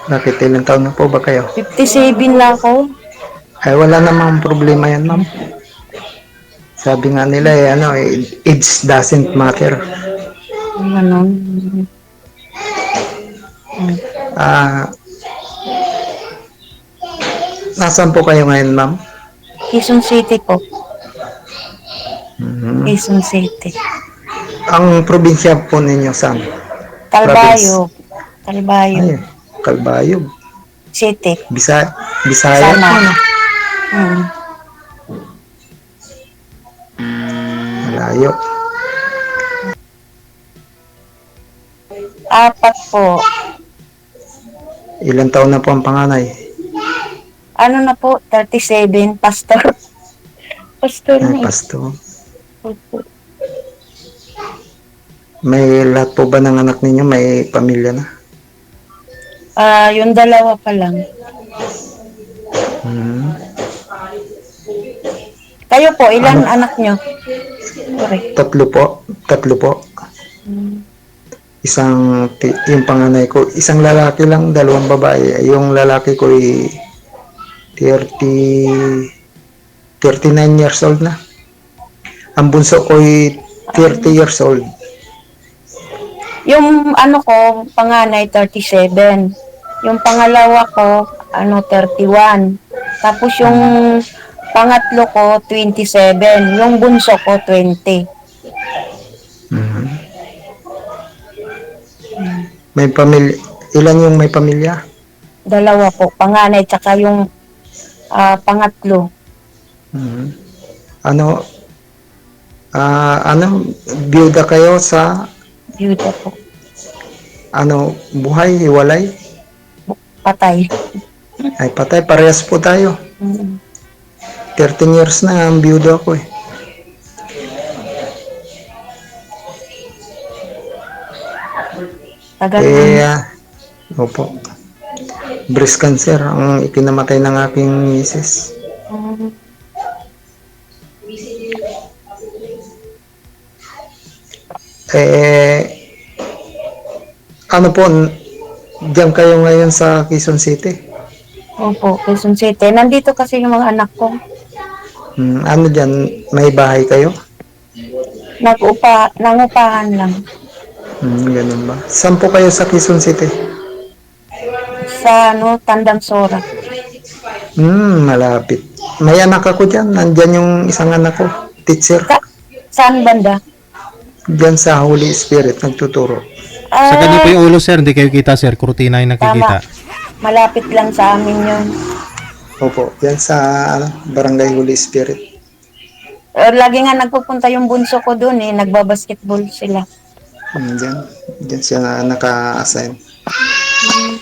Bakit ilang taon na po ba kayo? 57 lang ako. Ay, wala namang problema yan, ma'am. Sabi nga nila, age doesn't matter. Ganon. Mm. Ah, nasaan po kayo ngayon, ma'am? Quezon City po. Mhm. Quezon City. Ang probinsya po ninyo saan? Province. Calbayog. Calbayog Ay, Calbayog. City. Bisa, Bisaya po, Sama. no? Mm. Malayo. Apat po. Ilang taon na po ang panganay? Ano na po? 37. Pastor. Pastor Ay, na eh. pasto. Opo. May lahat po ba ng anak ninyo may pamilya na? Yung dalawa pa lang. Hmm. Kayo po, Ano? ilan anak nyo? Sorry. Tatlo po. Tatlo po. Mm. Yung panganay ko, isang lalaki lang, dalawang babae. Yung lalaki ko ay 39 years old na. Ang bunso ko ay 30 years old. Yung ano ko, panganay 37. Yung pangalawa ko, 31. Tapos yung pangatlo ko, 27. Yung bunso ko, 20. Mhm. Mm. May pamilya. Ilan yung may pamilya? Dalawa po, panganay, tsaka yung pangatlo, Mhm. Ano, biyuda kayo sa, byuda po, buhay, hiwalay? patay. Ay, patay, parehas po tayo. Mm. 13 years na ang biyuda ko eh. Tagal na. Eh, opo. Breast cancer ang ikinamatay ng aking misis. Mm. Eh, ano po, diyan kayo ngayon sa Quezon City? Opo, Quezon City. Nandito kasi yung mga anak ko. Ano diyan, may bahay kayo? Nangupahan lang. Ganun ba? Saan po kayo sa Quezon City? Sa Tandang Sora. Malapit. May anak ako diyan. Nandyan yung isang anak ko, teacher. Sa, saan banda? Diyan sa Holy Spirit, nagtuturo. Sa ganyo po Ah, yung ulo, sir. Hindi kayo kita, sir. Kurtina yung tama. nakikita. Malapit lang sa amin yun. Opo, diyan sa Barangay Holy Spirit. Lagi nga nagpupunta yung bunso ko doon eh. Nagbabasketball sila. Diyan siya naka-assign. Mm.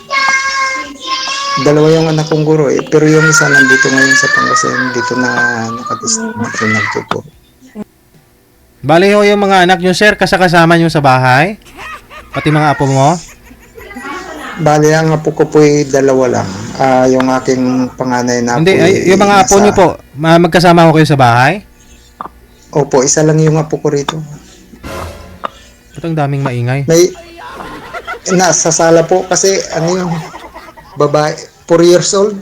Dalawa yung anak kong guro eh, pero yung isa nandito ngayon sa Pangasinan, dito na dito nagtuturo. Bali ho yung mga anak nyo, sir. Kasama nyo sa bahay. Pati mga apo mo. Bali, ang apo ko po ay dalawa lang. Yung aking panganay na Hindi, apo ay yung mga apo nyo po. Magkasama ho kayo sa bahay. Opo, isa lang yung apo ko rito. Ba't ang daming maingay? May, nasa sala po kasi, yung babae, 4 years old.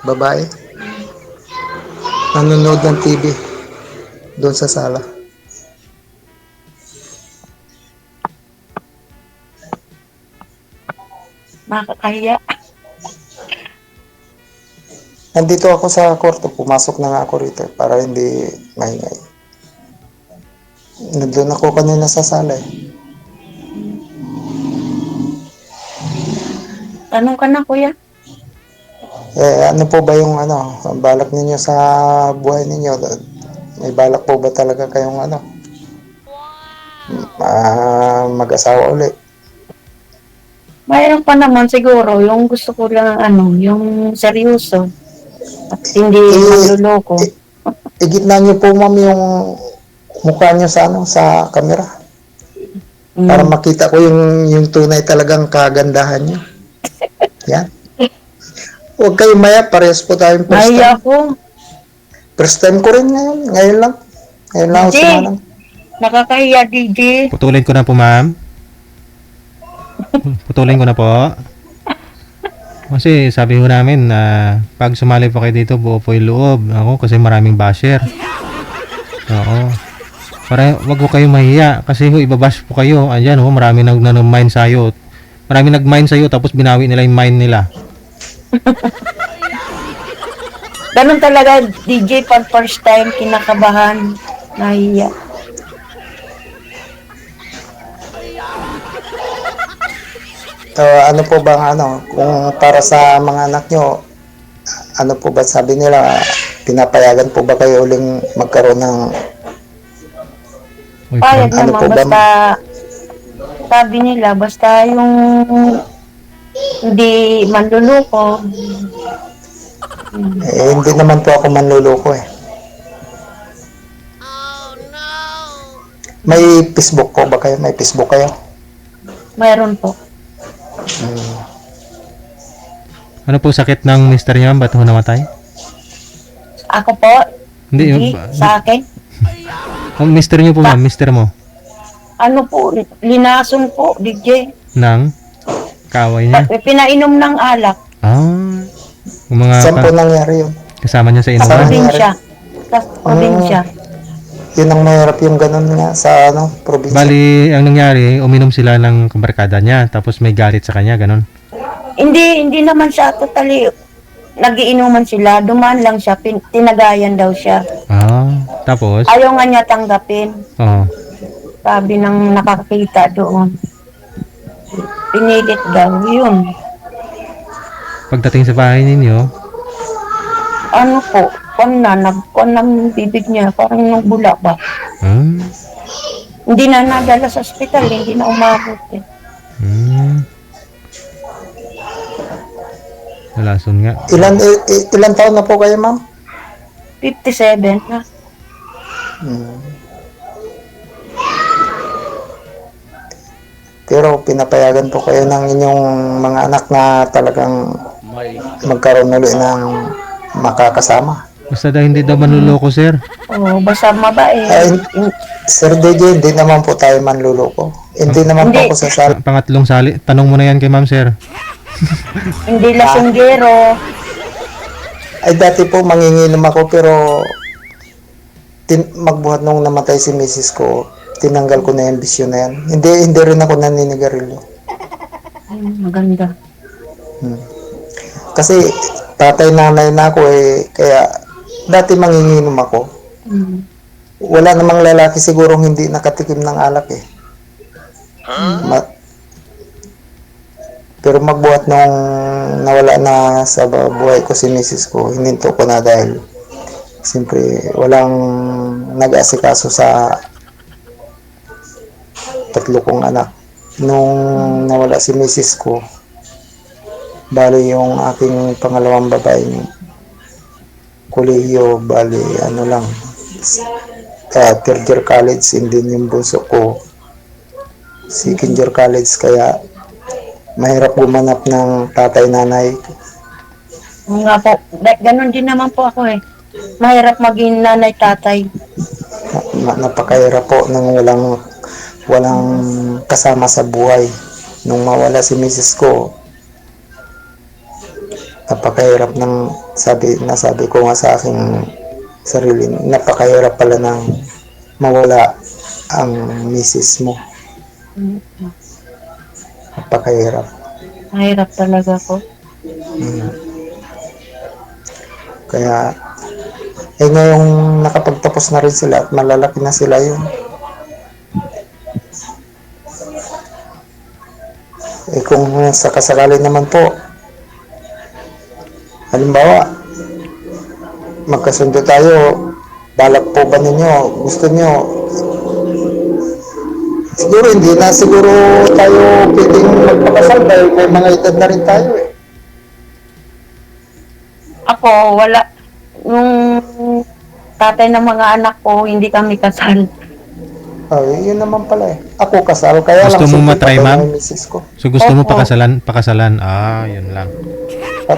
Babae. Nanonood ng TV. Doon sa sala. Makakahiya. Nandito ako sa kwarto, pumasok na nga ako rito para hindi maingay. Nandun ako kanina sa sala eh. Tanong ka na, kuya. Ano po ba yung balak ninyo sa buhay ninyo? May balak po ba talaga kayong mag-asawa ulit? Mayroon pa naman siguro. Yung gusto ko lang yung seryoso. At hindi Eh, magluloko. Igitna niyo po ma'am yung mukha niyo sa sa camera para Mm. makita ko yung tunay talagang kagandahan niyo. Yan. Huwag kayong maya, parehas po tayong first Mahiya time. ko. First time ko rin ngayon. Ngayon lang. Ngayon lang ako DJ. sumanang. Nakakahiya, DJ. Putulin ko na po, ma'am. Putulin ko na po. Kasi sabi ko namin na pag sumali pa kayo dito, buo po yung loob. Ako kasi maraming basher. Oo. Para wag ko kayo mahiya kasi ho, ibabash po kayo. Ayan ho, marami nag-mine sa'yo. Marami nag-mine sa'yo tapos binawi nila yung mine nila. Ganun talaga, DJ, pag first time, kinakabahan, nahiya. Ano po ba kung para sa mga anak nyo, ano po ba sabi nila, pinapayagan po ba kayo uling magkaroon ng Payag Boyfriend. Ano po naman, ba? basta, sabi nila, basta yung hindi manluloko. hindi naman po ako manluloko eh. May Facebook po ba kayo? May Facebook kayo? Mayroon po. Ano po sakit ng mister niya? Ba't ho namatay? Ako po, Hindi, hindi, sa akin. oh, mister niyo po ma'am, mister mo. Ano po, linason po, DJ. Nang kaaway niya. Pinainom ng alak. Ah, yung mga Saan po nangyari yun? kasama niya sa Sa inuman. probinsya. Sa probinsya. Yun ang mahirap yung ganun nga sa probinsya. Bali, ang nangyari, uminom sila ng kabarkada niya, tapos may galit sa kanya, ganun. Hindi naman siya totally nagiinuman sila. Dumaan lang siya, tinagayan daw siya. Ah, tapos, Ayaw nga niya tanggapin. oh, Sabi ng nakakita doon. Pinilit daw, yun. pagdating sa bahay ninyo, Ano po, nagkon ng bibig niya, parang nagbula ba. hmm, Hindi na nadala sa ospital, hindi na umabot eh. Nalason nga. Ilan taon na po kayo, ma'am? 57 na. Pero pinapayagan po kayo ng inyong mga anak na talagang magkaroon ulit ng makakasama. Basta daw hindi daw manluloko, sir. Oh, basta mabait. Ay, Sir DJ, hindi naman po tayo manluloko. Hindi naman po Hindi. ako sasali. Pangatlong sali, tanong mo na yan kay ma'am, sir. Hindi lasinggero. Ay, dati po manginginom ako pero magbuhat nung namatay si misis ko, tinanggal ko na yung bisyo na yan. Hindi rin ako naninigarilyo. Maganda. Kasi tatay nanay na ako eh, kaya dati manginginom ako. Mm. Wala namang lalaki sigurong hindi nakatikim ng alak eh. Pero magbuhat nung nawala na sa buhay ko si misis ko, hininto ko na dahil siyempre walang nag-asikaso sa tatlo kong anak. Nung nawala si misis ko, bali yung aking pangalawang babaeng kolehiyo, bali ano lang, third year college, and then yung bunso ko second year college, kaya mahirap gumanap ng tatay nanay. Nga po, ganun din naman po ako eh. Mahirap maging nanay tatay. Napakahirap po nang walang kasama sa buhay. Nung mawala si misis ko, napakahirap ng sabi ko nga sa aking sarili, napakahirap pala ng mawala ang misis mo. Napakahirap. Mahirap talaga po. Kaya ngayong nakapagtapos na rin sila at malalaki na sila yun. Kung sa kasakali naman po, halimbawa, magkasundo tayo, balak po ba ninyo, gusto nyo, siguro hindi na siguro tayo pwedeng magpakasal dahil may mga edad na rin tayo eh. Ako, wala. Yung tatay ng mga anak ko, hindi kami kasal. Ay, yun naman pala eh. Ako kasal, kaya Gusto lang mo patay matry, na ma'am? yung misis ko. So gusto mo Opo. pakasalan? Ah, yun lang.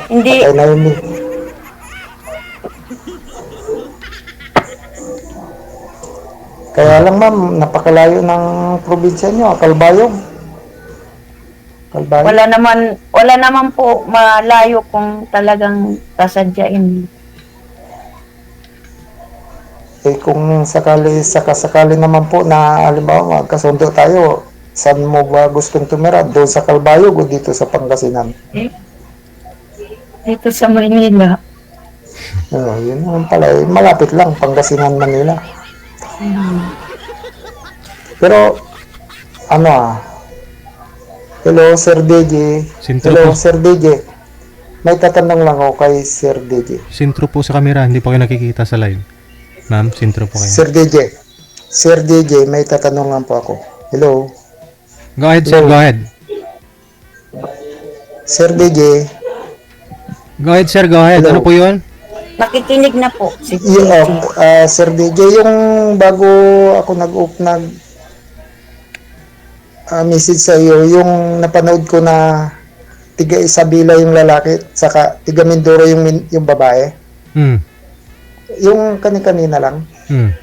Hindi. Patay na yun. Kaya lang ma'am, napakalayo ng probinsya nyo, Kalbayog. Kalbayo? Wala naman po malayo kung talagang sasadyain. Eh kung sakali naman po na halimbawa magkasundo tayo, saan mo ba gustong tumira? Doon sa Kalbayog o dito sa Pangasinan? Eh, dito sa Maynila. Yun naman pala. Eh, malapit lang, Pangasinan, Manila. Pero, ano hello, Sir DJ. Sintro Hello, po. Sir DJ. May tatanong lang ako kay Sir DJ. Sintro po sa camera, hindi po kayo nakikita sa live. Ma'am, sintro po kayo. Sir DJ. Sir DJ, may tatanong lang po ako. Hello. Go ahead, sir. Hello. Go ahead. Sir DJ. Go ahead, sir. Go ahead. Hello. Ano po yun? Nakikinig na po si Yung, DJ. Sir DJ, yung bago ako message sa iyo, yung napanood ko na tiga Isabela yung lalaki, saka tiga Mindoro yung babae. Hmm. Yung kanina lang. Hmm.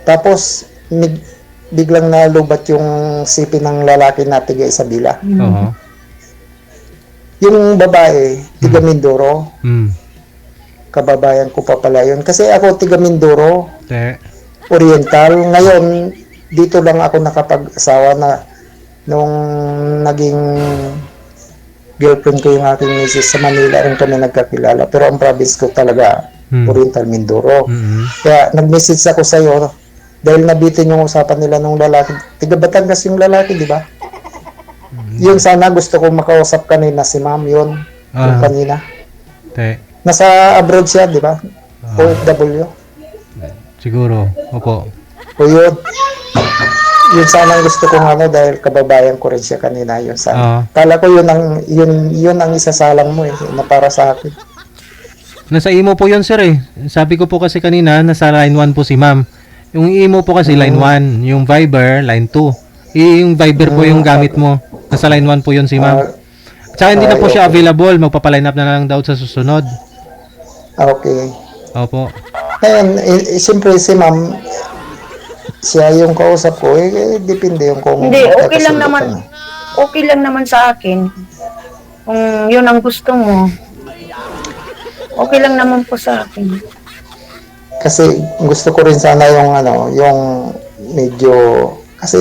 Tapos, biglang nalubat yung sipin ng lalaki na tiga Isabela. Oo. Yung babae, tiga Mindoro, Hmm. kababayan ko pa pala yun. Kasi ako tiga Mindoro, Te. Oriental. Ngayon, dito lang ako nakapag-asawa na nung naging girlfriend ko yung aking misis sa Manila rin kami nagkakilala. Pero ang province ko talaga, Oriental, Mindoro. Kaya nag-message ako sa iyo dahil nabitin yung usapan nila nung lalaki. Tiga Batangas yung lalaki, di ba? Yun sana gusto ko makausap kanina si ma'am yun. Yung kanina. Te. Nasa abroad siya, di ba? OFW. Siguro. Opo. O yun. Yun sana ang gusto kong dahil kababayan ko rin siya kanina yun sana. Kala ko yun ang isasalang mo na para sa akin. Nasa imo po yun, sir eh. Sabi ko po kasi kanina, nasa line 1 po si ma'am. Yung imo po kasi line 1, yung Viber, line 2. Yung Viber po yung gamit mo. Nasa line 1 po yun si ma'am. Tsaka hindi na po siya available. Magpapaline up na lang daw sa susunod. Okay. Opo. Ngayon, siyempre si ma'am, siya yung kausap ko, depende yung kung Hindi, okay lang magkakasundo naman. kami. Okay lang naman sa akin. Kung yun ang gusto mo. Okay lang naman po sa akin. Kasi gusto ko rin sana yung medyo, kasi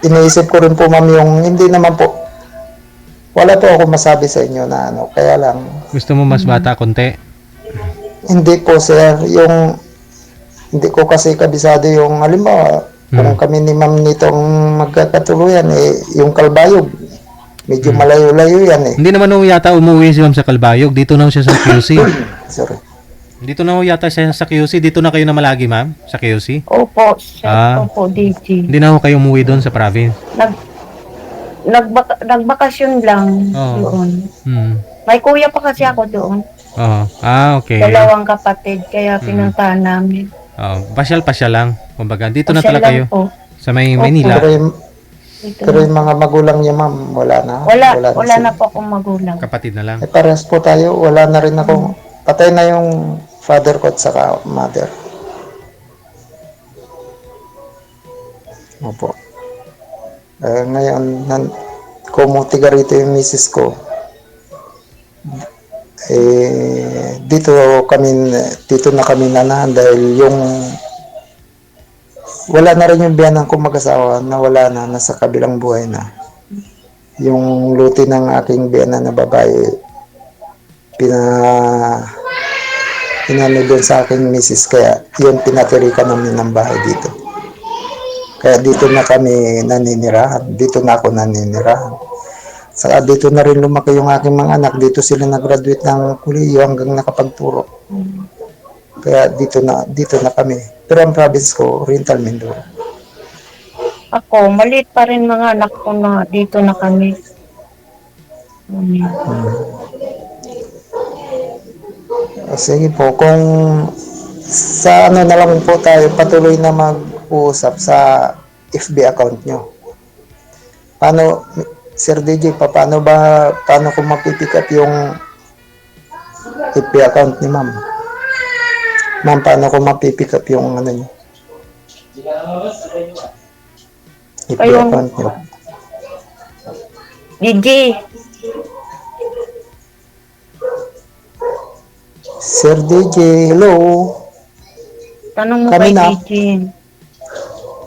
iniisip ko rin po ma'am yung hindi naman po, wala po ako masabi sa inyo na kaya lang, Gusto mo mas bata konti? hindi po sir, hindi ko kasi kabisado yung halimbawa, kung kami ni ma'am nitong magkakatuluyan, yung Kalbayog, medyo malayo-layo yan Hindi naman ho yata umuwi si ma'am sa Kalbayog. Dito na ho siya sa QC. Sorry. Dito na ho yata siya sa QC. Dito na kayo na malagi, ma'am? Sa QC? Opo, opo, DJ. Hindi na ho kayo umuwi doon sa province? Nagbakasyon lang doon. May kuya pa kasi ako doon. Oo. Okay. Dalawang kapatid, kaya pinuntahan namin. Pasyal-pasyal lang. Kumbaga, dito na Pasyal talaga lang kayo. po. Sa Maynila. Pero yung mga magulang niya ma'am, wala na. Wala na po akong magulang. Kapatid na lang. Parehas po tayo, wala na rin ako. Patay na yung father ko at saka mother. Opo. Ngayon, kumutiga rito yung misis ko. Dito na kami nanahan dahil yung wala na rin yung biyanan ko mag-asawa na wala na, nasa kabilang buhay na. Yung luti ng aking biyanan na babae, inano doon sa aking misis, kaya yun pinatirikan namin ng bahay dito. Kaya dito na kami naninirahan, dito na ako naninirahan. Saka dito na rin lumaki yung aking mga anak, dito sila nag-graduate ng kuliyo hanggang nakapagturo. Kaya dito na kami. Pero ang province ko, Oriental Mindoro. Ako, maliit pa rin mga anak ko na dito na kami. Sige po, kung sa na lang po tayo, patuloy na mag-uusap sa FB account nyo. Paano, Sir DJ, paano ko mapipick up yung FB account ni ma'am? Ma'am, paano ko mapipick up yung nyo? FB account nyo. DJ, Sir DJ, hello. tanong mo Kami kay na. DJ.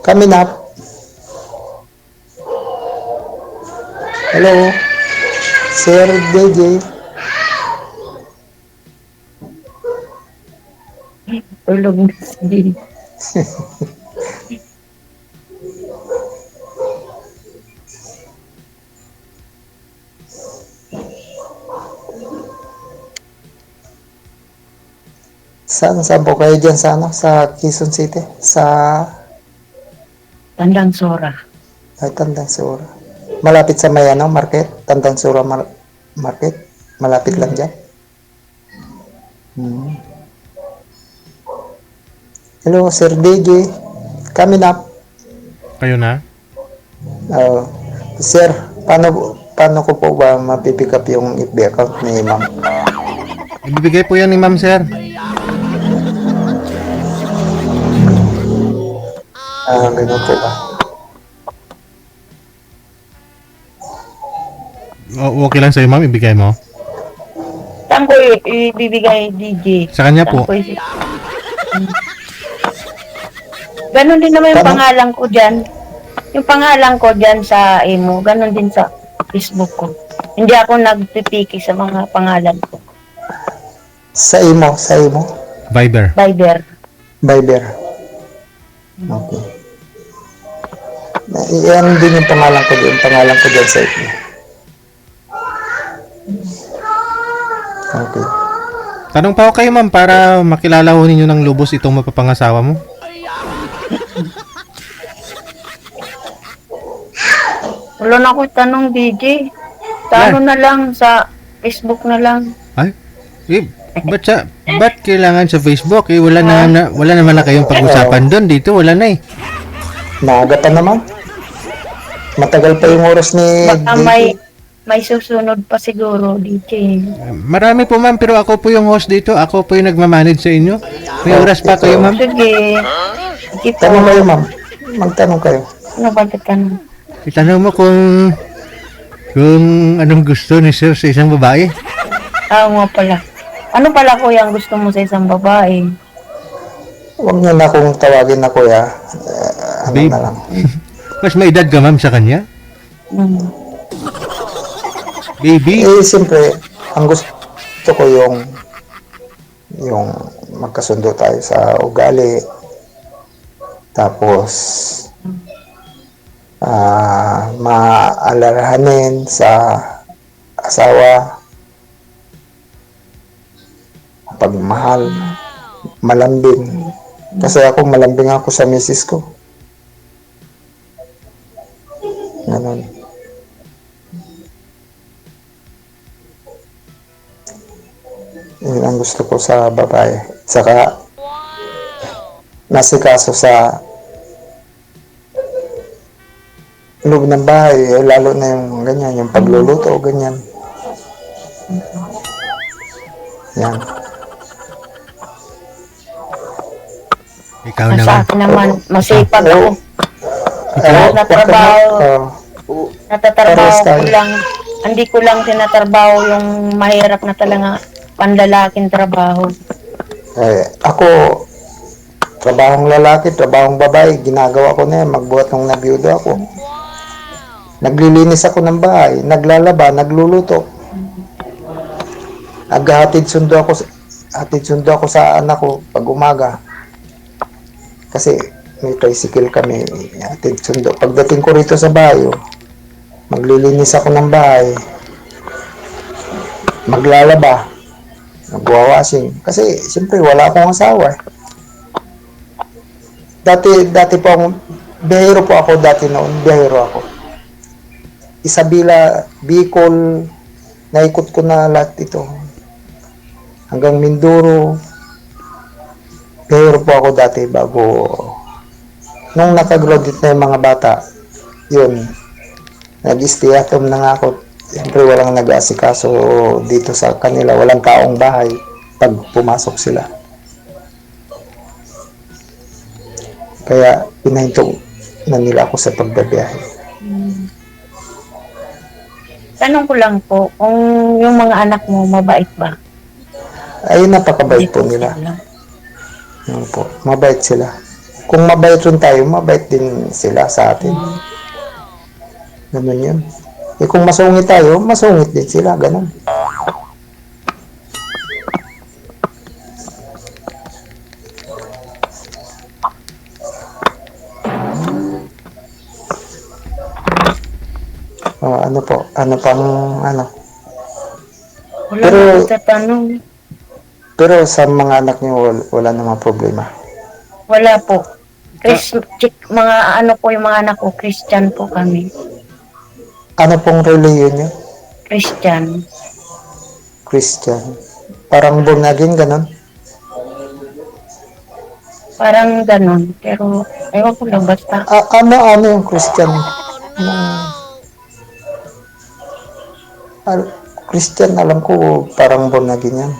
Coming up. Hello. Sir DJ. Tulog na si DJ. Saan po kayo dyan sa ano? Sa Quezon City? Sa Tandang Sora. Tandang Sura. Malapit sa may ano, market? Tandang Sura market? Malapit lang dyan? Hmm. Hello, Sir DJ. Coming up. Kayo na? Sir, paano ko po ba mapipick up yung FB account ni ma'am? Ibibigay po yan ni ma'am, sir. Ganun po ba? Okay lang sa'yo, ma'am, ibigay mo. Saan ko ibibigay DJ? Sa kanya po. Ganon din naman yung Paano? pangalan ko dyan. Yung pangalan ko dyan sa imo, ganon din sa Facebook ko. Hindi ako nagpipiki sa mga pangalan ko. Sa imo. Viber. Viber. Viber. Okay. Yan din yung pangalan ko dyan. Pangalan ko dyan sa FB. Okay. Tanong pa ako kayo, ma'am, para makilala ho ninyo ng lubos itong mapapangasawa mo. Wala na ako tanong DJ. Sa Yan. ano na lang, sa Facebook na lang. Ay? Ba't kailangan sa Facebook? Wala naman na kayong pag-usapan doon. Dito, wala na eh. Maaga pa naman. Matagal pa yung oras ni Baka may susunod pa siguro DJ. Marami po, ma'am, pero ako po yung host dito. Ako po yung nagmamanage sa inyo. May oras pa kayo, ma'am. Sige. Sige po. Tanong kayo, ma'am. Magtanong kayo. Ano ba tanong? Itanong mo kung anong gusto ni sir sa isang babae. Nga pala. Ano pala kuya ang gusto mo sa isang babae? Huwag niyo na akong tawagin na kuya. Babe. Na lang. Mas may edad ka, ma'am, sa kanya? Hmm. Baby? Siyempre, ang gusto ko yung magkasundo tayo sa ugali. Tapos, maalalahanin sa asawa, pagmahal, malambing. Kasi ako malambing ako sa misis ko. Ganon. Yun ang gusto ko sa babae. Saka, nasikaso sa loob ng bahay, lalo na yung ganyan, yung pagluluto, ganyan. Yan. Ikaw Sa naman. akin naman, masipag ako. Natatrabaho ko lang. Hindi ko lang tinatrabaho yung mahirap na talaga panlalaking trabaho. Ako, trabahong lalaki, trabahong babae, ginagawa ko na yan, magbuhat nung nabiyudo ako. Naglilinis ako ng bahay, naglalaba, nagluluto. Hatid sundo ako sa anak ko pag umaga. Kasi may tricycle kami, hatid sundo. Pagdating ko rito sa bahay, maglilinis ako ng bahay. Maglalaba, magwawashing. Kasi siyempre wala akong asawa. Dati po akong biyahero po ako dati noon, biyahero ako. Isabela, Bicol, naikot ko na lahat ito. Hanggang Mindoro. Biyahero po ako dati bago nung nakagraduate na yung mga bata. Yun. Nag-stay at home na nga ako. Siyempre walang nag-aasikaso dito sa kanila. Walang taong bahay pag pumasok sila. Kaya pinahinto na nila ako sa pagbabiyahe. Tanong ko lang po, kung yung mga anak mo mabait ba? Ay, Hindi napakabait po po nila. sila. Yun po, mabait sila. Kung mabait rin tayo, mabait din sila sa atin. Mm. Ganun yun. Eh kung masungit tayo, masungit din sila. Ganun. Ano po? Ano pang ano? Wala Pero, na po tatanong. pero sa mga anak niyo, wala namang problema. Wala po. Ah, Mga ano po yung mga anak ko, Christian po kami. Ano pong religion niyo? Christian. Christian. Parang born again, ganun. Parang ganon. Pero, ewan ko lang, basta. Ano yung Christian? Anong, Christian, alam ko, parang born again yan.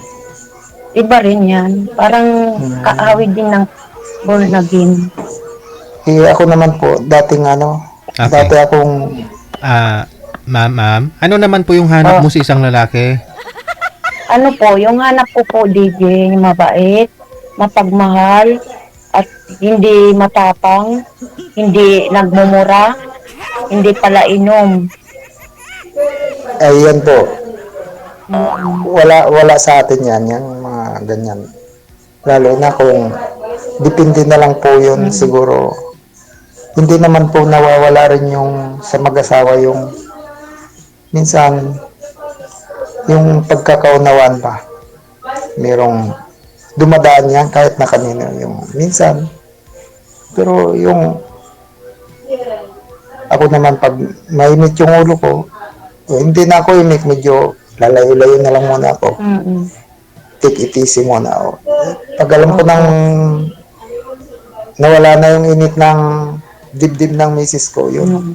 Iba rin yan. Parang Hmm. kaawid din ng born again. Eh, ako naman po, Okay. dati akong, Ma'am, ano naman po yung hanap Oh, mo sa isang lalaki? ano po, yung hanap ko po, DJ, mabait, mapagmahal, at hindi matapang, hindi nagmumura, hindi pala inom. ayan po, Mm, wala sa atin yan, yung mga ganyan. Lalo na kung, depende na lang po yun, mm, siguro, hindi naman po nawawala rin yung sa mag-asawa yung, minsan, yung pagkakaunawaan pa. Merong, dumadaan yan kahit na kanino yung, minsan, pero yung, ako naman pag mainit yung ulo ko, hindi na ako init, medyo lalayo-layo na lang muna ako. mm, Take it easy muna ako. Pag alam ko nang opo, nawala na yung init ng dibdib ng misis ko, yun, mm,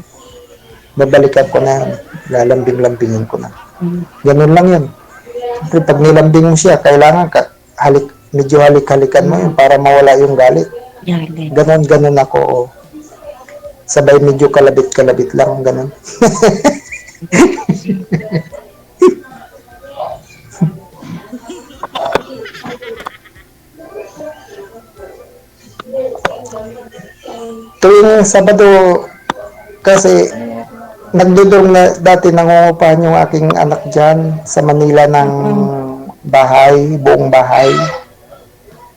babalikan ko na yun. Lalambing-lambingin ko na. mm, Ganun lang yun. Siyempre, pag nilambing mo siya, kailangan medyo halik-halikan mo yun mm, para mawala yung galit. yali. Ganon ako. Oh. Sabay medyo kalabit-kalabit lang, ganon. Tuwing Sabado, kasi nagdudong na dati nangungupahan yung aking anak dyan sa Manila ng Mm, bahay, buong bahay.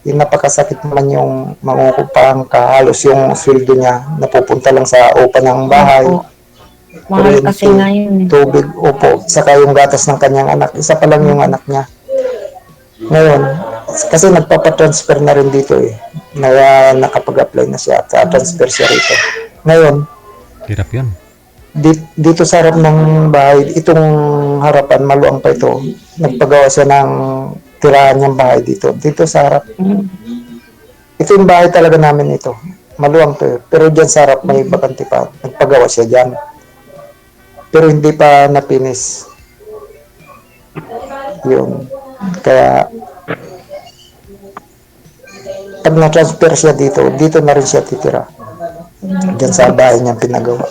Yung napakasakit naman yung mangungupahan ka, halos yung sweldo niya napupunta lang sa upa ng bahay, opo, mahal kasi kuryente, ngayon eh. tubig, upo, saka yung gatas ng kanyang anak. Isa pa lang yung Mm, anak niya. Ngayon, kasi nagpapatransfer na rin dito eh. Nakapag-apply na siya at mm, transfer siya rito. Ngayon, Hirap yun. dito sa harap ng bahay, itong harapan, maluang pa ito, nagpagawa siya ng tirahan niyang bahay dito. Dito sa harap, mm, ito yung bahay talaga namin ito. Maluwang to eh. Pero dyan sa harap may bakante pa. Nagpagawa siya dyan. Pero hindi pa napinis. Yun. Kaya, pag na-transfer siya dito na rin siya titira. Dyan sa bahay niyang pinagawa.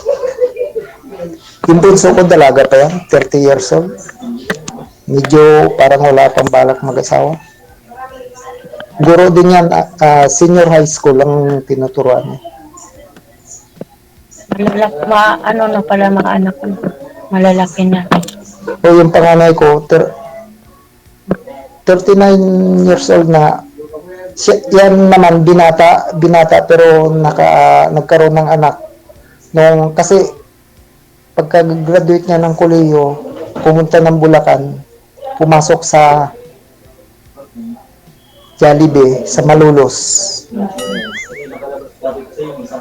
Yung bunso ko dalaga pa yan, 30 years old. Medyo parang wala pang balak mag-asawa. Guro din yan, senior high school ang tinuturuan niya. ano na pala mga anak ko. Malalaki na. O yung panganay ko, 39 years old na. Yan naman, binata pero nagkaroon ng anak. Kasi pagka-graduate niya ng kolehiyo, pumunta ng Bulacan, pumasok sa Jollibee, sa Malolos.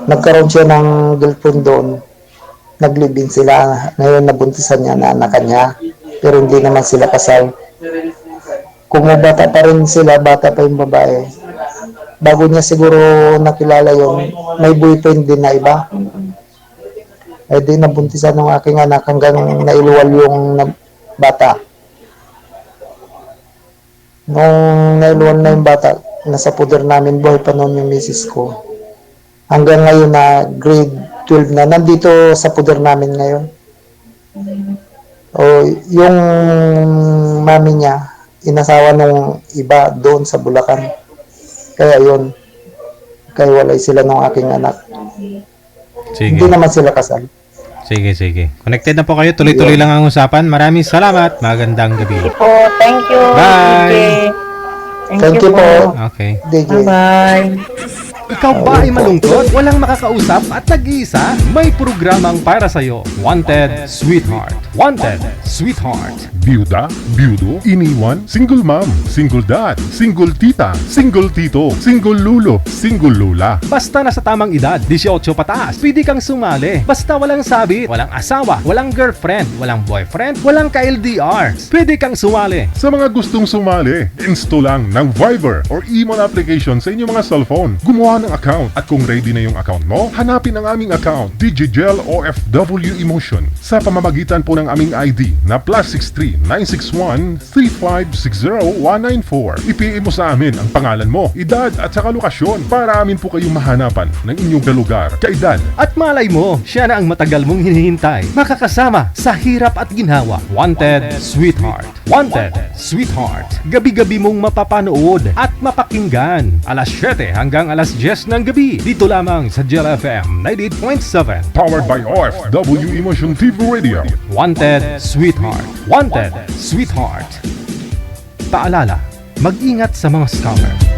Nagkaroon siya ng girlfriend doon. Nag-live-in sila. Ngayon nabuntisan niya na anak niya. Pero hindi naman sila kasal. Kung bata pa rin sila, bata pa yung babae. Bago niya siguro nakilala yung may boyfriend din na iba. Mm, Ay di nabuntisan ng aking anak hanggang nailuwal yung bata. Nung nailuwal na yung bata, nasa puder namin, buhay pa noon yung misis ko. Hanggang ngayon na grade 12 na, nandito sa puder namin ngayon. O yung mami niya, inasawa nung iba doon sa Bulacan. Kaya yun, kaya walay sila ng aking anak. Sige. Hindi naman sila kasal. Sige, sige. Connected na po kayo. Tuloy-tuloy lang ang usapan. Maraming salamat. Magandang gabi. Sige po. Thank you. Bye. DJ. Thank you po. Okay. DJ. Bye-bye. Ikaw ba ay malungkot? Walang makakausap at nag-iisa? May programang para sa'yo. Wanted Sweetheart. Wanted Sweetheart. Byuda, byudo, iniwan, single mom, single dad, single tita, single tito, single lulo, single lula. Basta nasa tamang edad, 18 pataas, pwede kang sumali. Basta walang sabit, walang asawa, walang girlfriend, walang boyfriend, walang ka-LDR. Pwede kang sumali. Sa mga gustong sumali, install lang ng Viber or email application sa inyong mga cellphone. Gumawa ng account at kung ready na yung account mo, hanapin ang aming account, DigiGel OFW Emotion, sa pamamagitan po ng aming ID na +63 961-3560-194. I-PM mo sa amin ang pangalan mo, edad at saka lokasyon para amin po kayong mahanapan ng inyong kalugar, kaedad. At malay mo, siya na ang matagal mong hinihintay. Makakasama sa hirap at ginhawa. Wanted Sweetheart. Wanted Sweetheart. Gabi-gabi mong mapapanood at mapakinggan. Alas 7 hanggang alas 10 ng gabi. Dito lamang sa Gel FM 98.7. Powered by OFW Emotion TV Radio. Wanted Sweetheart. Wanted Sweetheart. Paalala, mag-ingat sa mga scammer.